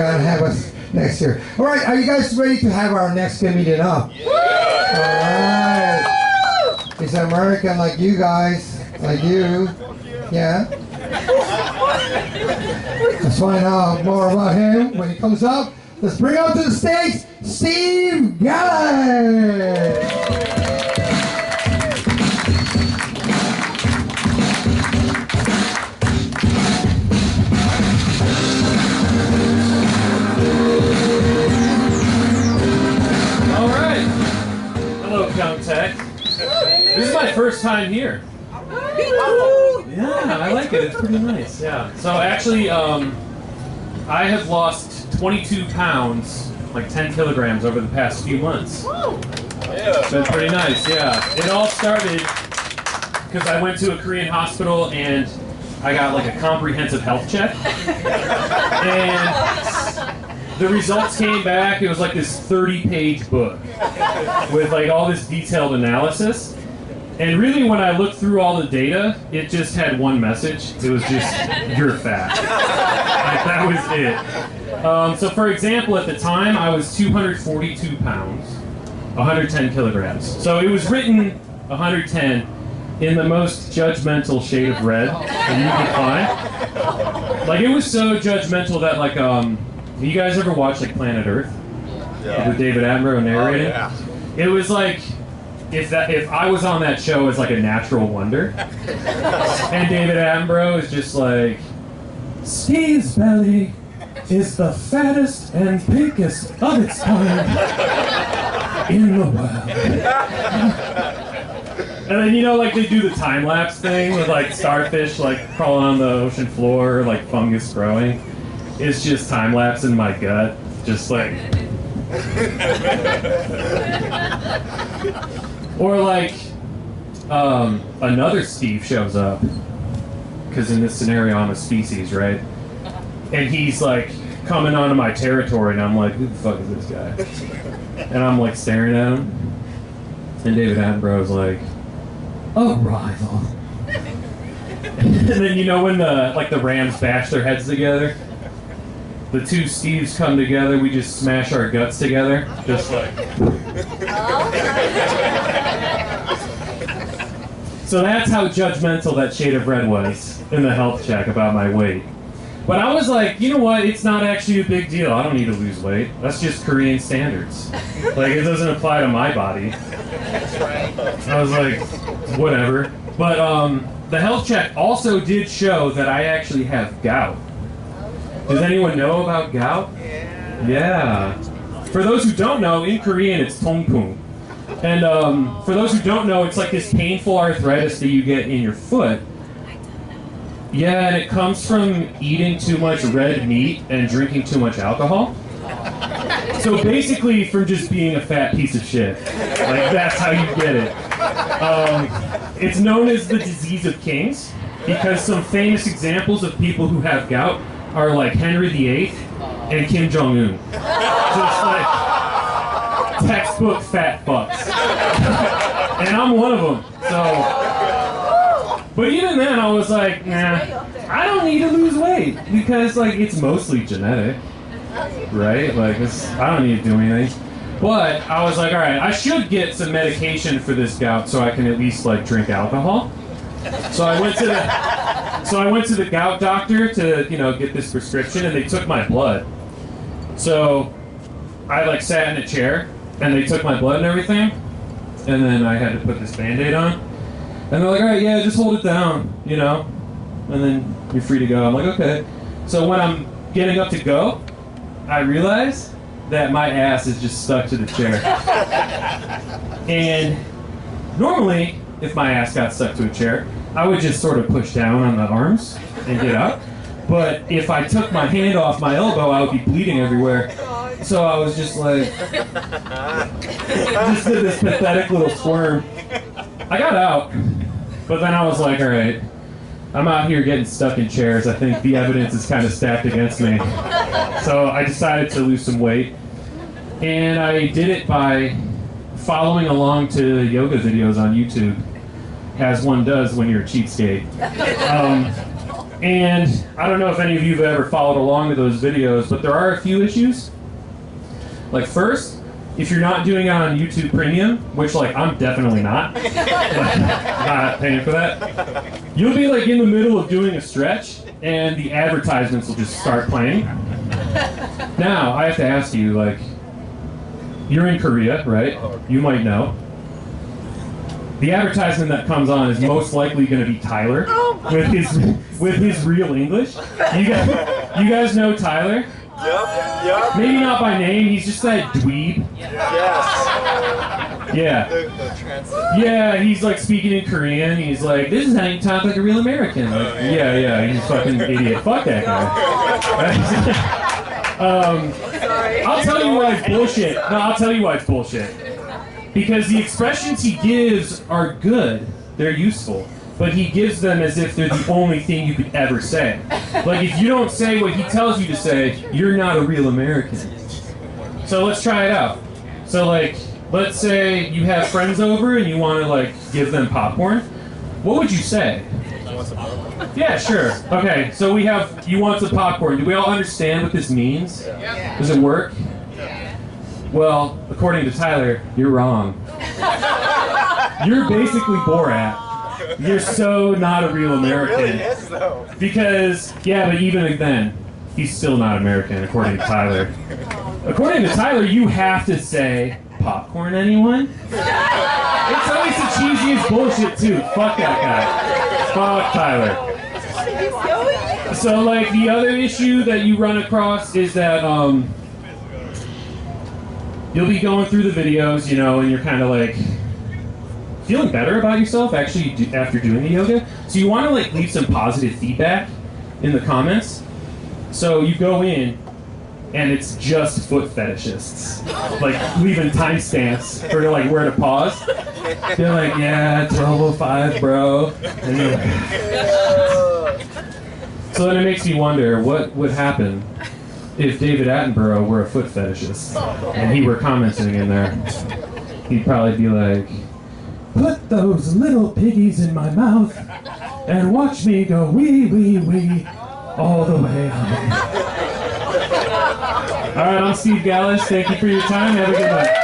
gonna have us next year. All right, are you guys ready to have our next comedian up? Yeah. All right. He's an American like you guys, like you. Yeah. Let's find out more about him when he comes up. Let's bring up to the stage, Steve Gallen. Pyeongtaek. This is my first time here. Yeah, I like it. It's pretty nice. Yeah. So actually, I have lost 22 pounds, like 10 kilograms over the past few months. It's been pretty nice. Yeah. It all started because I went to a Korean hospital and I got like a comprehensive health check, and the results came back. It was like this 30-page book with like all this detailed analysis. And really, when I looked through all the data, it just had one message. It was just, you're fat. Like, that was it. So for example, at the time, I was 242 pounds, 110 kilograms. So it was written 110 in the most judgmental shade of red that you could find. Like, it was so judgmental that, like, you guys ever watch like Planet Earth? Yeah. With David Attenborough narrating? Oh, yeah. It was like if I was on that show as like a natural wonder, and David Attenborough is just like, Steve's belly is the fattest and pinkest of its kind in the world. And then, you know, like they do the time lapse thing with like starfish like crawling on the ocean floor, like fungus growing. It's just time lapse in my gut, just like. Or like another Steve shows up, because in this scenario I'm a species, right? And he's like coming onto my territory, and I'm like, who the fuck is this guy? And I'm like staring at him, and David Attenborough's like, arrival. And then, you know, when the Rams bash their heads together, the two Steves come together, we just smash our guts together, just like. So that's how judgmental that shade of red was in the health check about my weight. But I was like, you know what, it's not actually a big deal. I don't need to lose weight. That's just Korean standards. Like, it doesn't apply to my body. I was like, whatever. But the health check also did show that I actually have gout. Does anyone know about gout? Yeah. For those who don't know, in Korean it's tongpung. And for those who don't know, it's like this painful arthritis that you get in your foot. Yeah, and it comes from eating too much red meat and drinking too much alcohol. So basically from just being a fat piece of shit. Like, that's how you get it. It's known as the disease of kings because some famous examples of people who have gout are like Henry VIII and Kim Jong-un. Just like textbook fat fucks. And I'm one of them. So, but even then I was like, nah, I don't need to lose weight because like it's mostly genetic, right? Like I don't need to do anything. But I was like, all right, I should get some medication for this gout so I can at least like drink alcohol. So I went to the gout doctor to, you know, get this prescription, and they took my blood. So I like sat in a chair, and they took my blood and everything, and then I had to put this Band-Aid on. And they're like, all right, yeah, just hold it down, you know, and then you're free to go. I'm like, okay. So when I'm getting up to go, I realize that my ass is just stuck to the chair. And normally, if my ass got stuck to a chair, I would just sort of push down on the arms and get up. But if I took my hand off my elbow, I would be bleeding everywhere. So I was just like, just did this pathetic little squirm. I got out, but then I was like, all right, I'm out here getting stuck in chairs. I think the evidence is kind of stacked against me. So I decided to lose some weight. And I did it by following along to yoga videos on YouTube, as one does when you're a cheapskate. And I don't know if any of you have ever followed along to those videos, but there are a few issues. Like first, if you're not doing it on YouTube Premium, which like I'm definitely not, not paying for that, you'll be like in the middle of doing a stretch and the advertisements will just start playing. Now, I have to ask you, like, you're in Korea, right? You might know. The advertisement that comes on is most likely going to be Tyler with his real English. You guys know Tyler? Yep. Maybe not by name. He's just that dweeb. Yes. Yeah. The translate. Yeah, he's like speaking in Korean. He's like, "This is how you talk like a real American." Like, yeah, he's a fucking idiot. Fuck that guy. I'll tell you why it's bullshit. No, I'll tell you why it's bullshit. Because the expressions he gives are good. They're useful. But he gives them as if they're the only thing you could ever say. Like, if you don't say what he tells you to say, you're not a real American. So let's try it out. So, like, let's say you have friends over and you want to, like, give them popcorn. What would you say? Yeah, sure. Okay, so you want some popcorn. Do we all understand what this means? Yeah. Does it work? Well, according to Tyler, you're wrong. You're basically Borat. You're so not a real American. It really is, though. Because, yeah, but even then, he's still not American, according to Tyler. According to Tyler, you have to say, popcorn, anyone? It's always the cheesiest bullshit, too. Fuck that guy. Fuck Tyler. So, like, the other issue that you run across is that, you'll be going through the videos, you know, and you're kind of like feeling better about yourself actually after doing the yoga. So you want to like leave some positive feedback in the comments. So you go in and it's just foot fetishists, like leaving timestamps for like where to pause. They're like, yeah, 12:05, bro. And you're like, so then it makes me wonder what would happen if David Attenborough were a foot fetishist and he were commenting in there. He'd probably be like, "Put those little piggies in my mouth and watch me go wee, wee, wee all the way home." All right, I'm Steve Gallis. Thank you for your time. Have a good night.